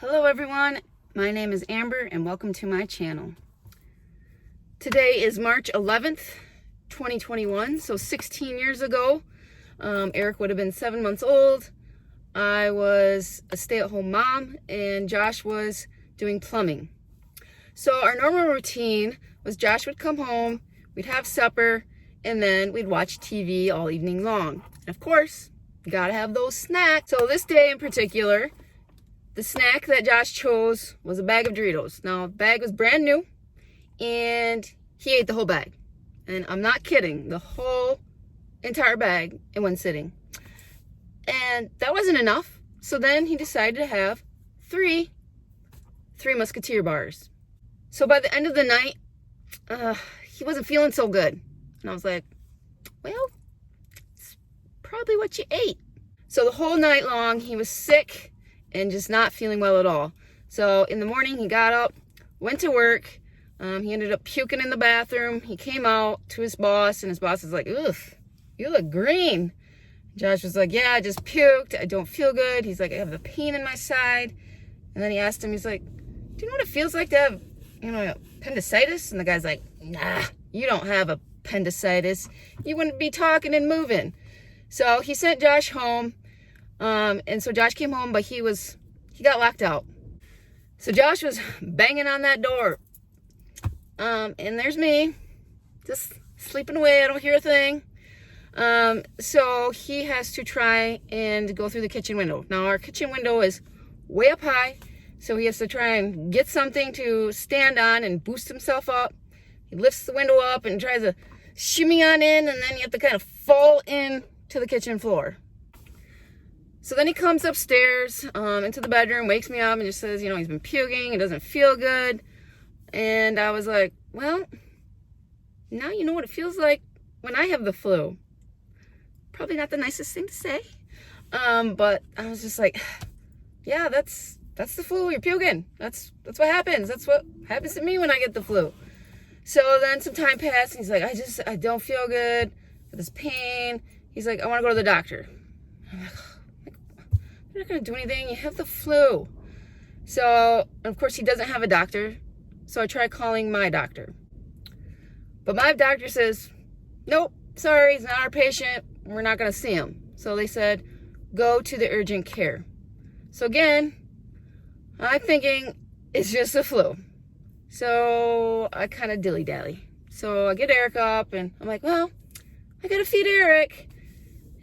Hello everyone, my name is Amber and welcome to my channel. Today is March 11th, 2021, so 16 years ago. Eric would have been 7 months old. I was a stay-at-home mom and Josh was doing plumbing. So our normal routine was Josh would come home, we'd have supper, and then we'd watch TV all evening long. And of course, you gotta have those snacks. So this day in particular, the snack that Josh chose was a bag of Doritos. Now, the bag was brand new, and he ate the whole bag. And I'm not kidding, the whole entire bag in one sitting. And that wasn't enough, so then he decided to have three Musketeer bars. So by the end of the night, he wasn't feeling so good. And I was like, well, it's probably what you ate. So the whole night long, he was sick and just not feeling well at all. So in the morning, he got up, went to work. He ended up puking in the bathroom. He came out to his boss, and his boss was like, ugh, you look green. Josh was like, yeah, I just puked. I don't feel good. He's like, I have a pain in my side. And then he asked him, he's like, do you know what it feels like to have, appendicitis? And the guy's like, nah, you don't have appendicitis. You wouldn't be talking and moving. So he sent Josh home. And so Josh came home, but he got locked out. So Josh was banging on that door. And there's me, just sleeping away. I don't hear a thing. So he has to try and go through the kitchen window. Now our kitchen window is way up high, so he has to try and get something to stand on and boost himself up. He lifts the window up and tries to shimmy on in, and then you have to kind of fall in to the kitchen floor. So then he comes upstairs into the bedroom, wakes me up, and just says, he's been puking, it doesn't feel good. And I was like, well, now you know what it feels like when I have the flu. Probably not the nicest thing to say. But I was just like, yeah, that's the flu, you're puking. That's what happens. That's what happens to me when I get the flu. So then some time passed, and he's like, I don't feel good with this pain. He's like, I want to go to the doctor. I'm like, you're not going to do anything. You have the flu. So, of course, he doesn't have a doctor. So I try calling my doctor. But my doctor says, nope, sorry, he's not our patient. We're not going to see him. So they said, go to the urgent care. So again, I'm thinking it's just a flu. So I kind of dilly-dally. So I get Eric up, and I'm like, well, I got to feed Eric.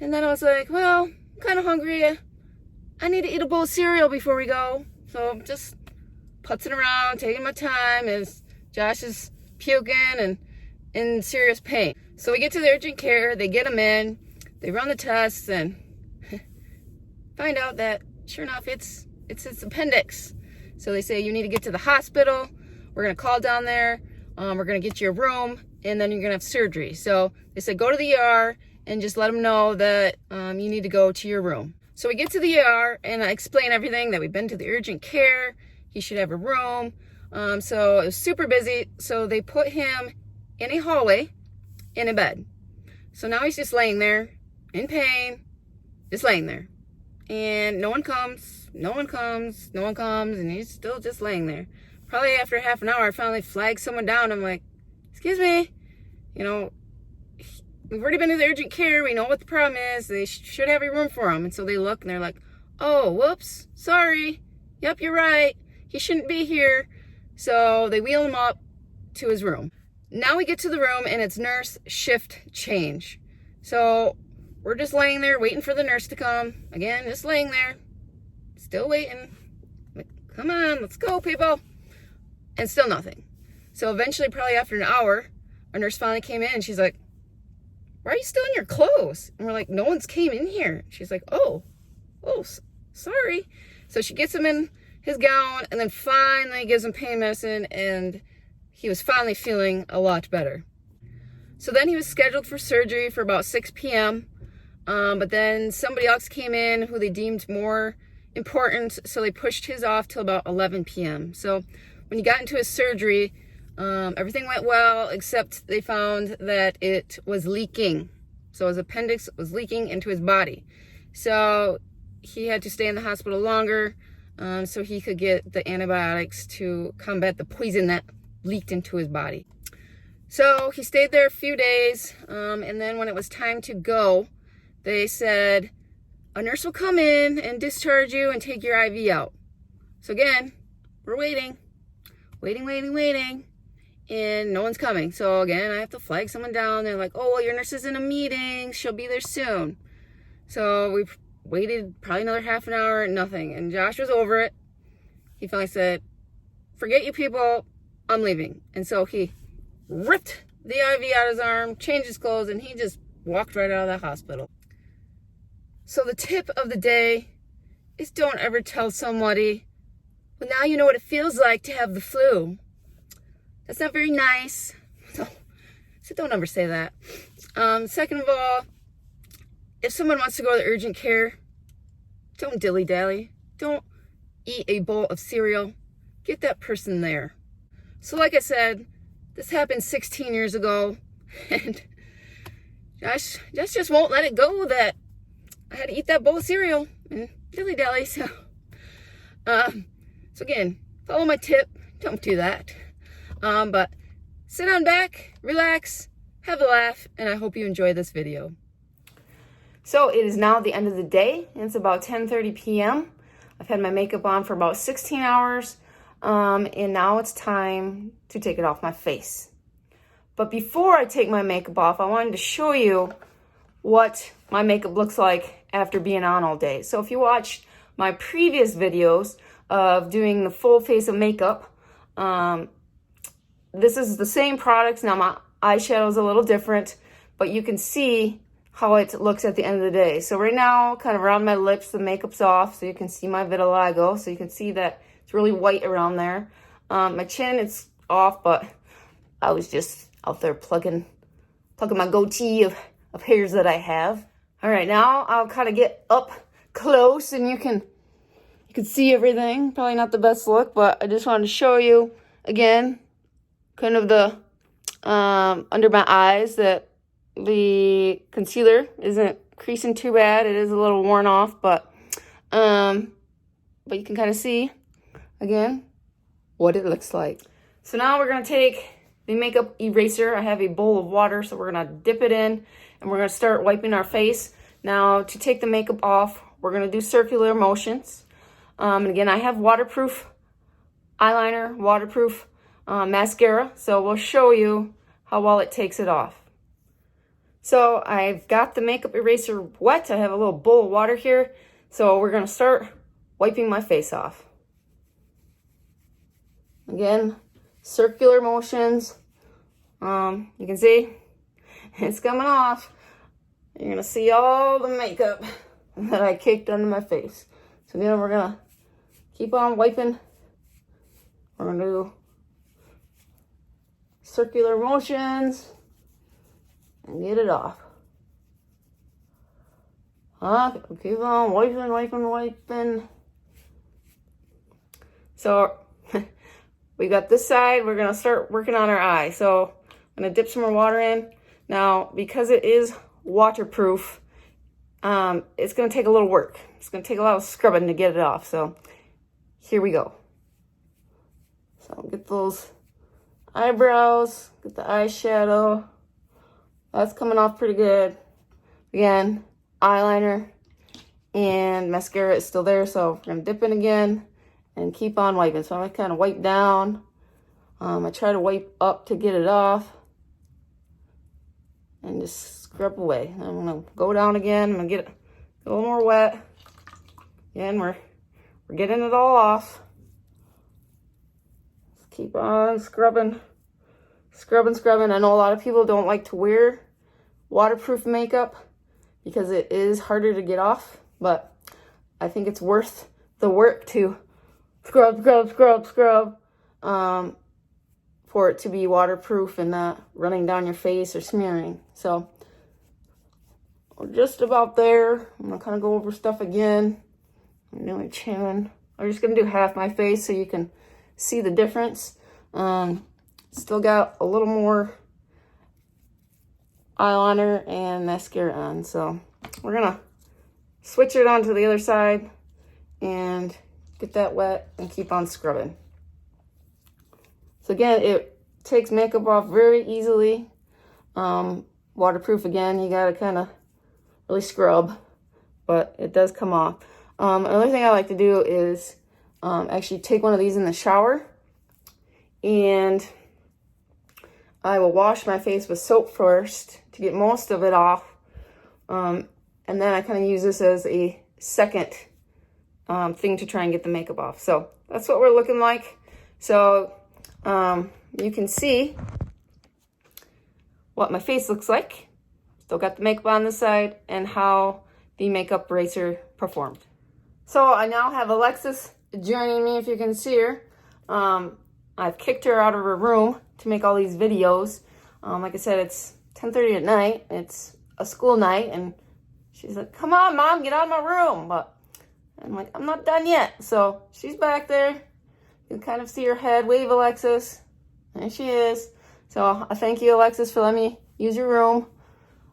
And then I was like, well, I'm kind of hungry. I need to eat a bowl of cereal before we go. So I'm just putzing around, taking my time as Josh is puking and in serious pain. So we get to the urgent care, they get him in, they run the tests, and find out that, sure enough, it's his appendix. So they say, you need to get to the hospital. We're going to call down there. We're going to get you a room, and then you're going to have surgery. So they said, go to the ER and just let them know that you need to go to your room. So we get to the ER, and I explain everything, that we've been to the urgent care. He should have a room. So it was super busy. So they put him in a hallway in a bed. So now he's just laying there in pain, just laying there. And no one comes, and he's still just laying there. Probably after half an hour, I finally flagged someone down. I'm like, excuse me, we've already been to the urgent care. We know what the problem is. They should have a room for him. And so they look, and they're like, oh, whoops, sorry. Yep, you're right. He shouldn't be here. So they wheel him up to his room. Now we get to the room, and it's nurse shift change. So we're just laying there waiting for the nurse to come. Again, just laying there, still waiting. Like, come on, let's go, people. And still nothing. So eventually, probably after an hour, our nurse finally came in, and she's like, why are you still in your clothes? And we're like, no one's came in here. She's like, oh, sorry. So she gets him in his gown, and then finally gives him pain medicine, and he was finally feeling a lot better. So then he was scheduled for surgery for about 6 p.m., but then somebody else came in who they deemed more important, so they pushed his off till about 11 p.m. So when he got into his surgery, everything went well, except they found that it was leaking. So his appendix was leaking into his body. So he had to stay in the hospital longer. so he could get the antibiotics to combat the poison that leaked into his body. So he stayed there a few days, and then when it was time to go, they said, a nurse will come in and discharge you and take your IV out. So again, we're waiting, and no one's coming. So again, I have to flag someone down. They're like, oh, well, your nurse is in a meeting. She'll be there soon. So we waited probably another half an hour, nothing. And Josh was over it. He finally said, forget you people, I'm leaving. And so he ripped the IV out of his arm, changed his clothes, and he just walked right out of the hospital. So the tip of the day is don't ever tell somebody, well, now you know what it feels like to have the flu. That's not very nice. So don't ever say that. Second of all, if someone wants to go to urgent care, don't dilly-dally. Don't eat a bowl of cereal. Get that person there. So like I said, this happened 16 years ago, and Josh just won't let it go that I had to eat that bowl of cereal and dilly-dally. So again, follow my tip. Don't do that. But sit on back, relax, have a laugh, and I hope you enjoy this video. So it is now the end of the day, and it's about 10:30 p.m. I've had my makeup on for about 16 hours, and now it's time to take it off my face. But before I take my makeup off, I wanted to show you what my makeup looks like after being on all day. So if you watched my previous videos of doing the full face of makeup, this is the same products. Now my eyeshadow is a little different, but you can see how it looks at the end of the day. So right now, kind of around my lips, the makeup's off, so you can see my vitiligo. So you can see that it's really white around there. My chin, it's off, but I was just out there plugging my goatee of hairs that I have. All right, now I'll kind of get up close, and you can see everything. Probably not the best look, but I just wanted to show you again, kind of the under my eyes, that the concealer isn't creasing too bad. It is a little worn off, but you can kind of see again what it looks like. So now we're gonna take the makeup eraser. I have a bowl of water, so we're gonna dip it in and we're gonna start wiping our face. Now to take the makeup off, we're gonna do circular motions. And again, I have waterproof eyeliner, waterproof mascara, so we'll show you how well it takes it off. So I've got the makeup eraser wet. I have a little bowl of water here. So we're gonna start wiping my face off. Again, circular motions. You can see it's coming off. You're gonna see all the makeup that I caked under my face. So again, we're gonna keep on wiping. We're gonna do circular motions and get it off. Keep on wiping. So we got this side. We're gonna start working on our eye. So I'm gonna dip some more water in. Now, because it is waterproof, it's gonna take a little work. It's gonna take a lot of scrubbing to get it off. So here we go. So get those eyebrows, get the eyeshadow. That's coming off pretty good. Again, eyeliner and mascara is still there, so we're gonna dip in again and keep on wiping. So I'm gonna kind of wipe down. I try to wipe up to get it off and just scrub away. I'm gonna go down again. I'm gonna get a little more wet. Again, we're getting it all off. Just keep on scrubbing. I know a lot of people don't like to wear waterproof makeup because it is harder to get off, but I think it's worth the work to scrub for it to be waterproof and not running down your face or smearing. So we're just about there. I'm gonna kind of go over stuff again. I'm doing chin. I'm just gonna do half my face so you can see the difference. Still got a little more eyeliner and mascara on, so we're gonna switch it on to the other side and get that wet, and keep on scrubbing. So again, it takes makeup off very easily. Waterproof again, you gotta kind of really scrub, but it does come off. Another thing I like to do is actually take one of these in the shower, and I will wash my face with soap first to get most of it off. And then I kind of use this as a second thing to try and get the makeup off. So that's what we're looking like. So you can see what my face looks like. Still got the makeup on this side, and how the makeup eraser performed. So I now have Alexis joining me, if you can see her. I've kicked her out of her room to make all these videos. Like I said, it's 10:30 at night. It's a school night, and she's like, come on, Mom, get out of my room. But I'm like, I'm not done yet. So she's back there. You can kind of see her head. Wave, Alexis. There she is. So I thank you, Alexis, for letting me use your room.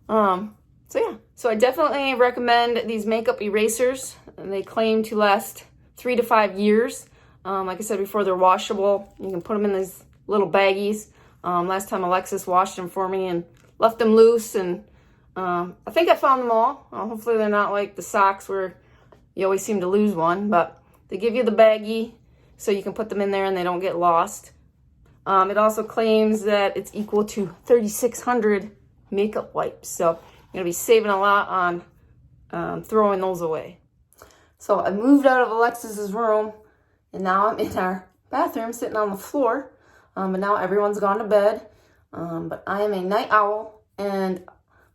So yeah, so I definitely recommend these makeup erasers. They claim to last 3 to 5 years. Like I said before, they're washable. You can put them in these little baggies. Last time Alexis washed them for me and left them loose, and I think I found them all. Hopefully they're not like the socks where you always seem to lose one, but they give you the baggie so you can put them in there and they don't get lost. It also claims that it's equal to 3,600 makeup wipes, so you're gonna be saving a lot on throwing those away. So I moved out of Alexis's room, and now I'm in our bathroom sitting on the floor. But now everyone's gone to bed. But I am a night owl, and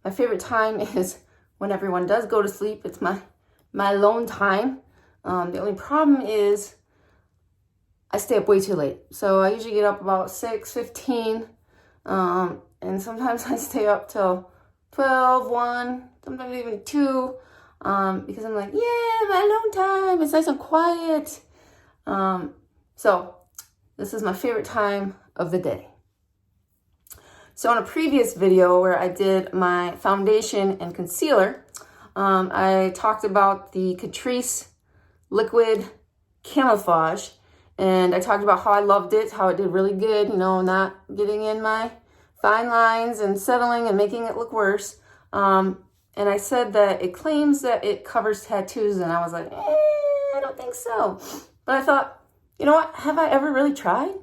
my favorite time is when everyone does go to sleep. It's my alone time. The only problem is I stay up way too late. So I usually get up about 6:15, and sometimes I stay up till 12, 1, sometimes even 2, because I'm like, yeah, my alone time. It's nice and quiet. So this is my favorite time of the day. So in a previous video where I did my foundation and concealer, I talked about the Catrice Liquid Camouflage, and I talked about how I loved it, how it did really good, you know, not getting in my fine lines and settling and making it look worse. And I said that it claims that it covers tattoos, and I was like, I don't think so. But I thought, you know what, have I ever really tried?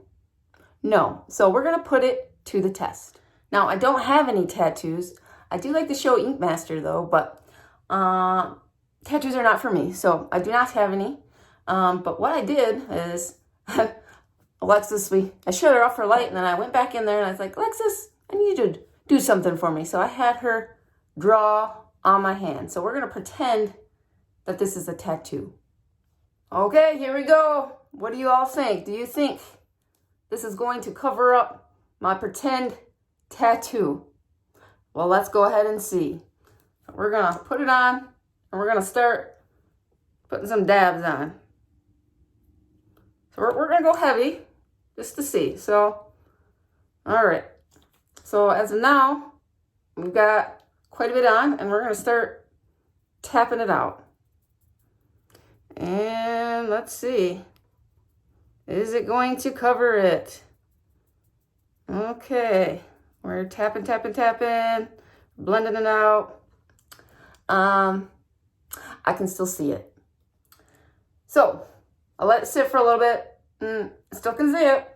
No. So we're going to put it to the test. Now, I don't have any tattoos. I do like the show Ink Master, though, but tattoos are not for me, so I do not have any. But what I did is, Alexis, I shut her off her light, and then I went back in there, and I was like, Alexis, I need you to do something for me. So I had her draw on my hand. So we're going to pretend that this is a tattoo. Okay, here we go. What do you all think? Do you think this is going to cover up my pretend tattoo? Well, let's go ahead and see. We're going to put it on, and we're going to start putting some dabs on. So we're going to go heavy just to see. So, all right. So as of now, we've got quite a bit on, and we're going to start tapping it out. And let's see. Is it going to cover it? Okay. We're tapping, blending it out. I can still see it. So I'll let it sit for a little bit. Still can see it.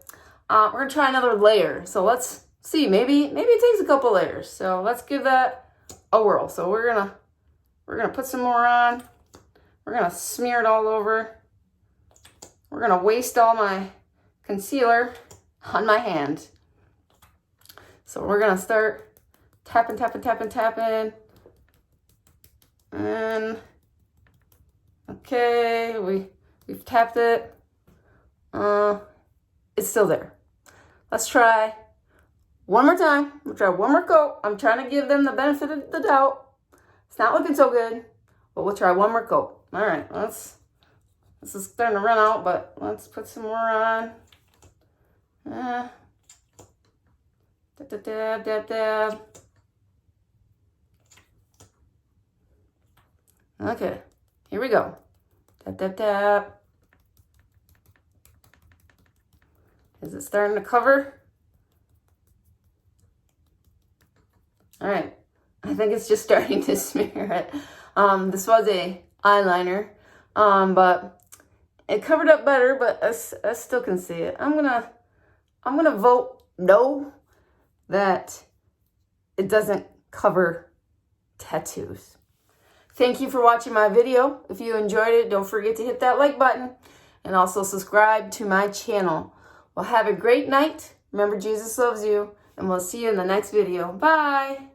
We're going to try another layer. So let's see. Maybe it takes a couple layers. So let's give that a whirl. So we're gonna put some more on. We're gonna smear it all over. We're gonna waste all my concealer on my hand. So we're gonna start tapping. And okay, we've tapped it. It's still there. Let's try one more time. We'll try one more coat. I'm trying to give them the benefit of the doubt. It's not looking so good, but we'll try one more coat. All right, this is starting to run out, but let's put some more on. Dab. Okay, here we go. Dab. Is it starting to cover? All right, I think it's just starting to smear it. This was a eyeliner, but it covered up better, but I still can see it. I'm gonna vote no, that it doesn't cover tattoos. Thank you for watching my video. If you enjoyed it, don't forget to hit that like button and also subscribe to my channel. Well, have a great night. Remember, Jesus loves you, and we'll see you in the next video. Bye.